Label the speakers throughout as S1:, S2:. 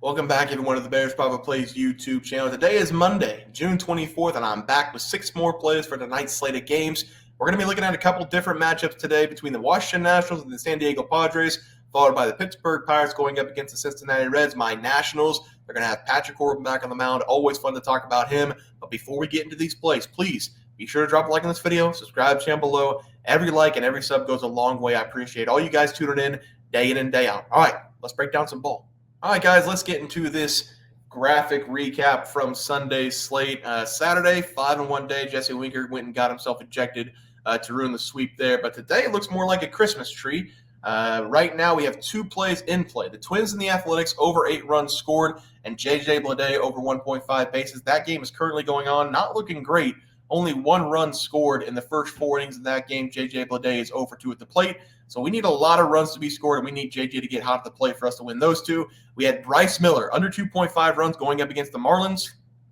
S1: Welcome back, everyone, to the Bears Private Plays YouTube channel. Today is Monday, June 24th, and I'm back with 6 more plays for tonight's slate of games. We're going to be looking at a couple different matchups today between the Washington Nationals and the San Diego Padres, followed by the Pittsburgh Pirates going up against the Cincinnati Reds. My Nationals, they're going to have Patrick Corbin back on the mound. Always fun to talk about him. But before we get into these plays, please be sure to drop a like on this video, subscribe to the channel below. Every like and every sub goes a long way. I appreciate all you guys tuning in and day out. All right, let's break down some ball. All right, guys, let's get into this graphic recap from Sunday's slate. Saturday, 5-1 day. Jesse Winker went and got himself ejected to ruin the sweep there. But today it looks more like a Christmas tree. Right now we have 2 plays in play. The Twins and the Athletics over 8 runs scored, and J.J. Bleday over 1.5 bases. That game is currently going on. Not looking great. Only 1 run scored in the first 4 innings of that game. J.J. Bleday is 0-for-2 at the plate. So we need a lot of runs to be scored, and we need J.J. to get hot at the plate for us to win those 2. We had Bryce Miller, under 2.5 runs going up against the Marlins.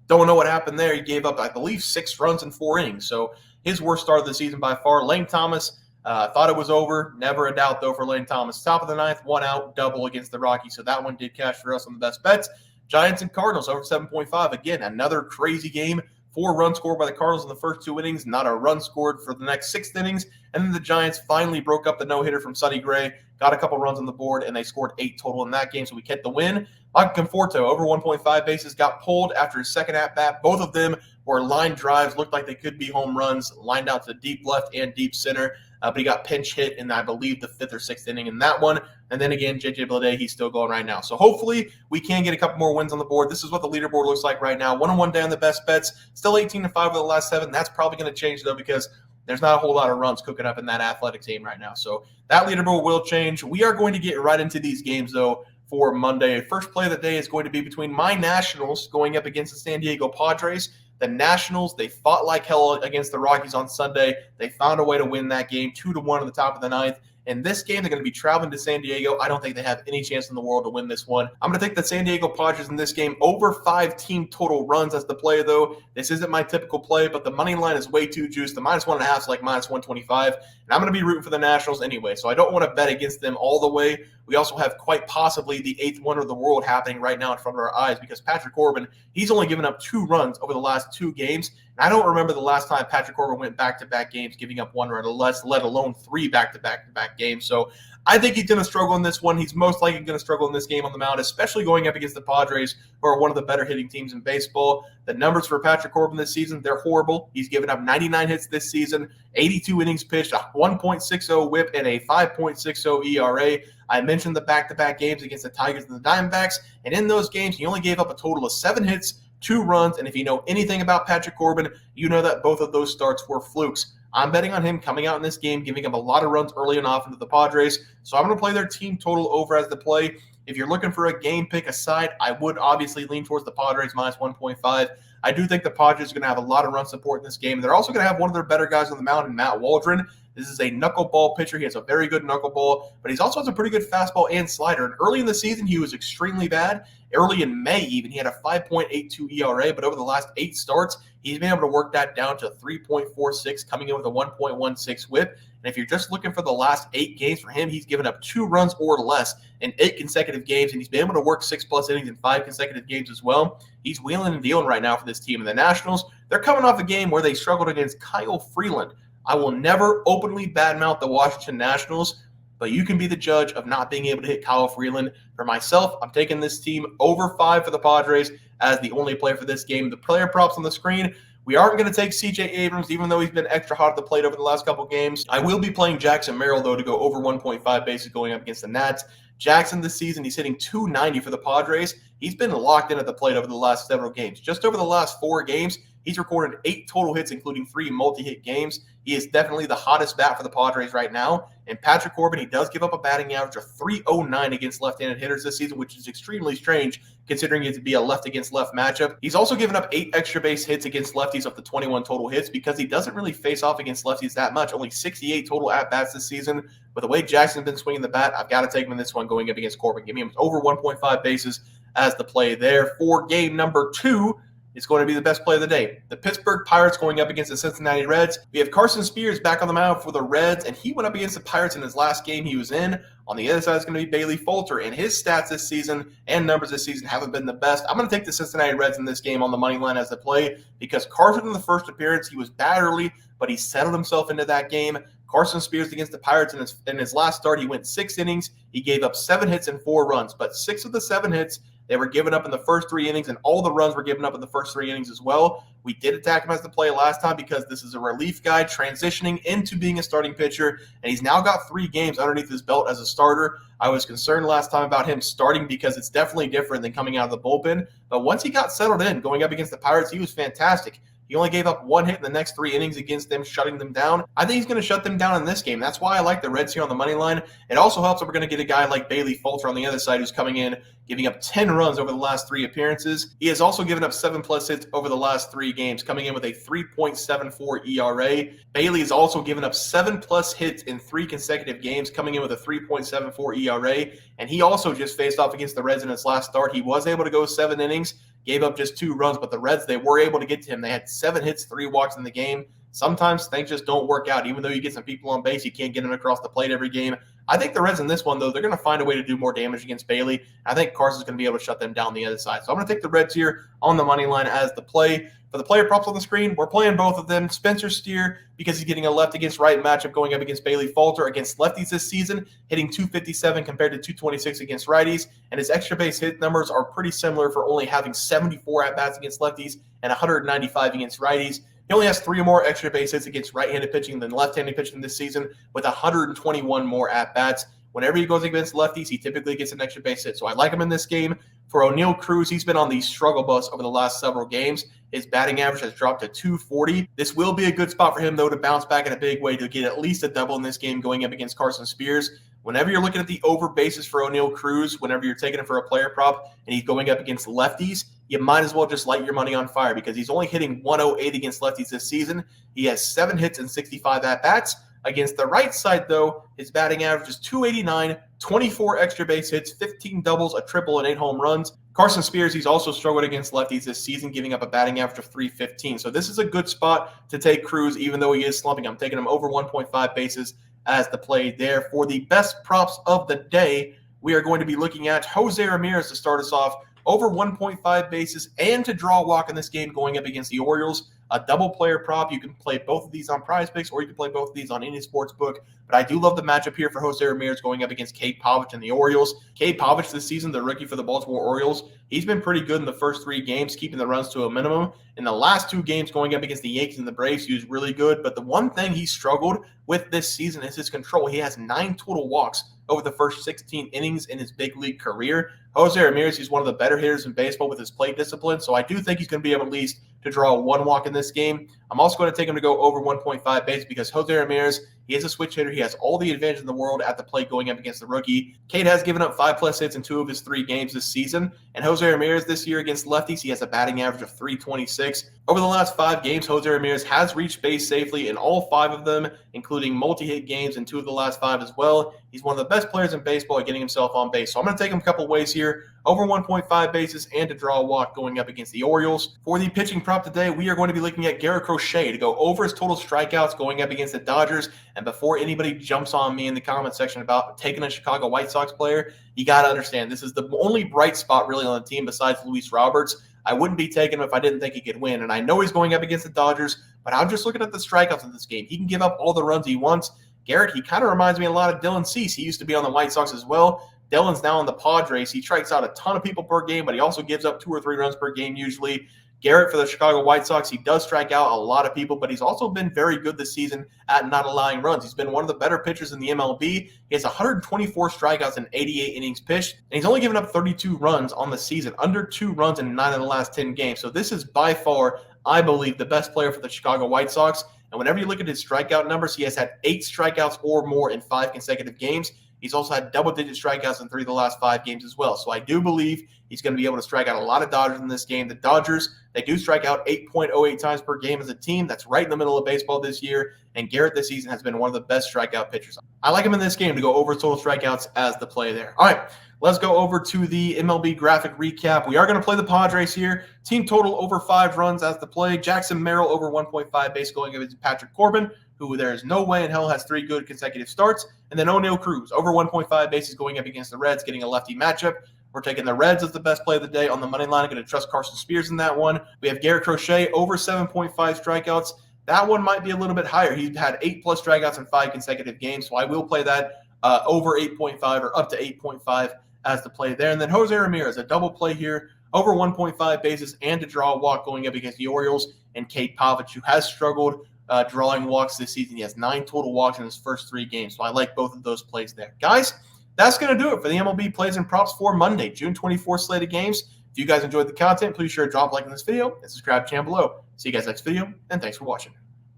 S1: Don't know what happened there. He gave up, I believe, 6 runs in 4 innings. So his worst start of the season by far. Lane Thomas, thought it was over. Never a doubt, though, for Lane Thomas. Top of the 9th, 1 out, double against the Rockies. So that one did cash for us on the best bets. Giants and Cardinals over 7.5. Again, another crazy game. 4 runs scored by the Cardinals in the first 2 innings, not a run scored for the next 6 innings. And then the Giants finally broke up the no-hitter from Sonny Gray, got a couple runs on the board, and they scored 8 total in that game, so we kept the win. Michael Conforto, over 1.5 bases, got pulled after his second at-bat. Both of them were line drives, looked like they could be home runs, lined out to deep left and deep center. But he got pinch hit in, I believe, the 5th or 6th inning in that one. And then again, J.J. Bleday, he's still going right now. So hopefully we can get a couple more wins on the board. This is what the leaderboard looks like right now. 1-1 day on the best bets. Still 18-5 over the last 7. That's probably going to change, though, because there's not a whole lot of runs cooking up in that athletic team right now. So that leaderboard will change. We are going to get right into these games, though, for Monday. First play of the day is going to be between my Nationals going up against the San Diego Padres. The Nationals, they fought like hell against the Rockies on Sunday. They found a way to win that game, 2-1 at the top of the 9th. In this game, they're going to be traveling to San Diego. I don't think they have any chance in the world to win this one. I'm going to take the San Diego Padres in this game over 5 team total runs as the play, though. This isn't my typical play, but the money line is way too juiced. The -1.5 is like -125, and I'm going to be rooting for the Nationals anyway, so I don't want to bet against them all the way. We also have quite possibly the 8th wonder of the world happening right now in front of our eyes because Patrick Corbin, he's only given up 2 runs over the last 2 games. And I don't remember the last time Patrick Corbin went back-to-back games giving up 1 run or less, let alone 3 back-to-back games. So I think he's going to struggle in this one. He's most likely going to struggle in this game on the mound, especially going up against the Padres, who are one of the better hitting teams in baseball. The numbers for Patrick Corbin this season, they're horrible. He's given up 99 hits this season, 82 innings pitched, a 1.60 whip, and a 5.60 ERA. I mentioned the back-to-back games against the Tigers and the Diamondbacks, and in those games, he only gave up a total of 7 hits, 2 runs, and if you know anything about Patrick Corbin, you know that both of those starts were flukes. I'm betting on him coming out in this game, giving up a lot of runs early and often to the Padres, so I'm going to play their team total over as the play. If you're looking for a game pick aside, I would obviously lean towards the Padres -1.5. I do think the Padres are going to have a lot of run support in this game. They're also going to have one of their better guys on the mound in Matt Waldron. This is a knuckleball pitcher. He has a very good knuckleball, but he also has a pretty good fastball and slider. And early in the season, he was extremely bad. Early in May, even, he had a 5.82 ERA, but over the last 8 starts, he's been able to work that down to 3.46, coming in with a 1.16 whip. And if you're just looking for the last 8 games for him, he's given up 2 runs or less in 8 consecutive games, and he's been able to work 6+ innings in 5 consecutive games as well. He's wheeling and dealing right now for this team. And the Nationals, they're coming off a game where they struggled against Kyle Freeland. I will never openly badmouth the Washington Nationals, but you can be the judge of not being able to hit Kyle Freeland. For myself, I'm taking this team over 5 for the Padres as the only play for this game. The player props on the screen, we aren't going to take C.J. Abrams, even though he's been extra hot at the plate over the last couple games. I will be playing Jackson Merrill, though, to go over 1.5 bases going up against the Nats. Jackson this season, he's hitting .290 for the Padres. He's been locked in at the plate over the last several games. Just over the last 4 games, he's recorded 8 total hits, including 3 multi-hit games. He is definitely the hottest bat for the Padres right now. And Patrick Corbin, he does give up a batting average of .309 against left-handed hitters this season, which is extremely strange considering it to be a left-against-left matchup. He's also given up 8 extra base hits against lefties up to 21 total hits because he doesn't really face off against lefties that much. Only 68 total at-bats this season. With the way Jackson's been swinging the bat, I've got to take him in this one going up against Corbin. Give me him over 1.5 bases as the play there. For game number 2, is going to be the best play of the day. The Pittsburgh Pirates going up against the Cincinnati Reds. We have Carson Spears back on the mound for the Reds, and he went up against the Pirates in his last game he was in. On the other side is going to be Bailey Falter, and his stats this season and numbers this season haven't been the best. I'm going to take the Cincinnati Reds in this game on the money line as the play because Carson in the first appearance, he was bad early, but he settled himself into that game. Carson Spears against the Pirates in his last start, he went 6 innings. He gave up 7 hits and 4 runs, but 6 of the 7 hits, they were given up in the first 3 innings, and all the runs were given up in the first 3 innings as well. We did attack him as the play last time because this is a relief guy transitioning into being a starting pitcher, and he's now got 3 games underneath his belt as a starter. I was concerned last time about him starting because it's definitely different than coming out of the bullpen, but once he got settled in, going up against the Pirates, he was fantastic. He only gave up 1 hit in the next 3 innings against them, shutting them down. I think he's going to shut them down in this game. That's why I like the Reds here on the money line. It also helps that we're going to get a guy like Bailey Falter on the other side who's coming in, giving up 10 runs over the last 3 appearances. He has also given up 7+ hits over the last 3 games, coming in with a 3.74 ERA. Bailey has also given up 7+ hits in 3 consecutive games, coming in with a 3.74 ERA. And he also just faced off against the Reds in his last start. He was able to go 7 innings. Gave up just 2 runs, but the Reds, they were able to get to him. They had 7 hits, 3 walks in the game. Sometimes things just don't work out. Even though you get some people on base, you can't get them across the plate every game. I think the Reds in this one, though, they're going to find a way to do more damage against Bailey. I think Carson's going to be able to shut them down the other side. So I'm going to take the Reds here on the money line as the play. For the player props on the screen, we're playing both of them. Spencer Steer, because he's getting a left against right matchup going up against Bailey Falter against lefties this season, hitting 257 compared to 226 against righties. And his extra base hit numbers are pretty similar for only having 74 at-bats against lefties and 195 against righties. He only has 3 more extra base hits against right-handed pitching than left-handed pitching this season with 121 more at-bats. Whenever he goes against lefties, he typically gets an extra base hit. So I like him in this game. For O'Neal Cruz, he's been on the struggle bus over the last several games. His batting average has dropped to 240. This will be a good spot for him, though, to bounce back in a big way to get at least a double in this game going up against Carson Spears. Whenever you're looking at the over bases for O'Neal Cruz, whenever you're taking him for a player prop and he's going up against lefties, you might as well just light your money on fire because he's only hitting 108 against lefties this season. He has 7 hits and 65 at-bats. Against the right side, though, his batting average is 289, 24 extra base hits, 15 doubles, a triple, and 8 home runs. Carson Spears, he's also struggled against lefties this season, giving up a batting average of 315. So this is a good spot to take Cruz, even though he is slumping. I'm taking him over 1.5 bases as the play there. For the best props of the day, we are going to be looking at Jose Ramirez to start us off, over 1.5 bases, and to draw a walk in this game going up against the Orioles. A double player prop. You can play both of these on PrizePicks, or you can play both of these on any sports book. But I do love the matchup here for Jose Ramirez going up against Cade Povich and the Orioles. Cade Povich this season, the rookie for the Baltimore Orioles, he's been pretty good in the first 3 games, keeping the runs to a minimum. In the last 2 games going up against the Yankees and the Braves, he was really good. But the one thing he struggled with this season is his control. He has 9 total walks over the first 16 innings in his big league career. Jose Ramirez, he's one of the better hitters in baseball with his plate discipline, so I do think he's going to be able at least to draw 1 walk in this game. I'm also going to take him to go over 1.5 bases because Jose Ramirez, he is a switch hitter. He has all the advantage in the world at the plate going up against the rookie. Cade has given up 5+ hits in 2 of his 3 games this season, and Jose Ramirez this year against lefties, he has a batting average of 326. Over the last 5 games, Jose Ramirez has reached base safely in all 5 of them, including multi-hit games in 2 of the last 5 as well. He's one of the best players in baseball at getting himself on base. So I'm going to take him a couple ways here, over 1.5 bases and to draw a walk going up against the Orioles. For the pitching prop today, we are going to be looking at Garrett Crochet to go over his total strikeouts going up against the Dodgers. And before anybody jumps on me in the comment section about taking a Chicago White Sox player, you got to understand this is the only bright spot really on the team besides Luis Roberts. I wouldn't be taking him if I didn't think he could win. And I know he's going up against the Dodgers, but I'm just looking at the strikeouts in this game. He can give up all the runs he wants. Garrett, he kind of reminds me a lot of Dylan Cease. He used to be on the White Sox as well. Dylan's now on the Padres. He strikes out a ton of people per game, but he also gives up 2 or 3 runs per game usually. Garrett for the Chicago White Sox, he does strike out a lot of people, but he's also been very good this season at not allowing runs. He's been one of the better pitchers in the MLB. He has 124 strikeouts in 88 innings pitched, and he's only given up 32 runs on the season, under 2 runs in 9 of the last 10 games. So this is by far, I believe, the best player for the Chicago White Sox. And whenever you look at his strikeout numbers, he has had 8 strikeouts or more in 5 consecutive games. He's also had double-digit strikeouts in 3 of the last 5 games as well. So I do believe he's going to be able to strike out a lot of Dodgers in this game. The Dodgers, they do strike out 8.08 times per game as a team. That's right in the middle of baseball this year. And Garrett this season has been one of the best strikeout pitchers. I like him in this game to go over total strikeouts as the play there. All right, Let's go over to the MLB graphic recap. We are going to play the Padres here. Team total over 5 runs as the play. Jackson Merrill over 1.5 base going against Patrick Corbin, who there is no way in hell has 3 good consecutive starts. And then O'Neal Cruz over 1.5 bases going up against the Reds, getting a lefty matchup. We're taking the Reds as the best play of the day on the money line. I'm going to trust Carson Spears in that one. We have Garrett Crochet over 7.5 strikeouts. That one might be a little bit higher. He had 8+ strikeouts in 5 consecutive games, so I will play that over 8.5 or up to 8.5 as the play there. And then Jose Ramirez, a double play here, over 1.5 bases and to draw a walk going up against the Orioles, and Cade Pavich, who has struggled drawing walks this season. He has 9 total walks in his first 3 games, so I like both of those plays there. Guys, that's going to do it for the MLB plays and props for Monday, June 24th slate of games. If you guys enjoyed the content, please sure to drop a like on this video and subscribe to the channel below. See you guys next video, and thanks for watching.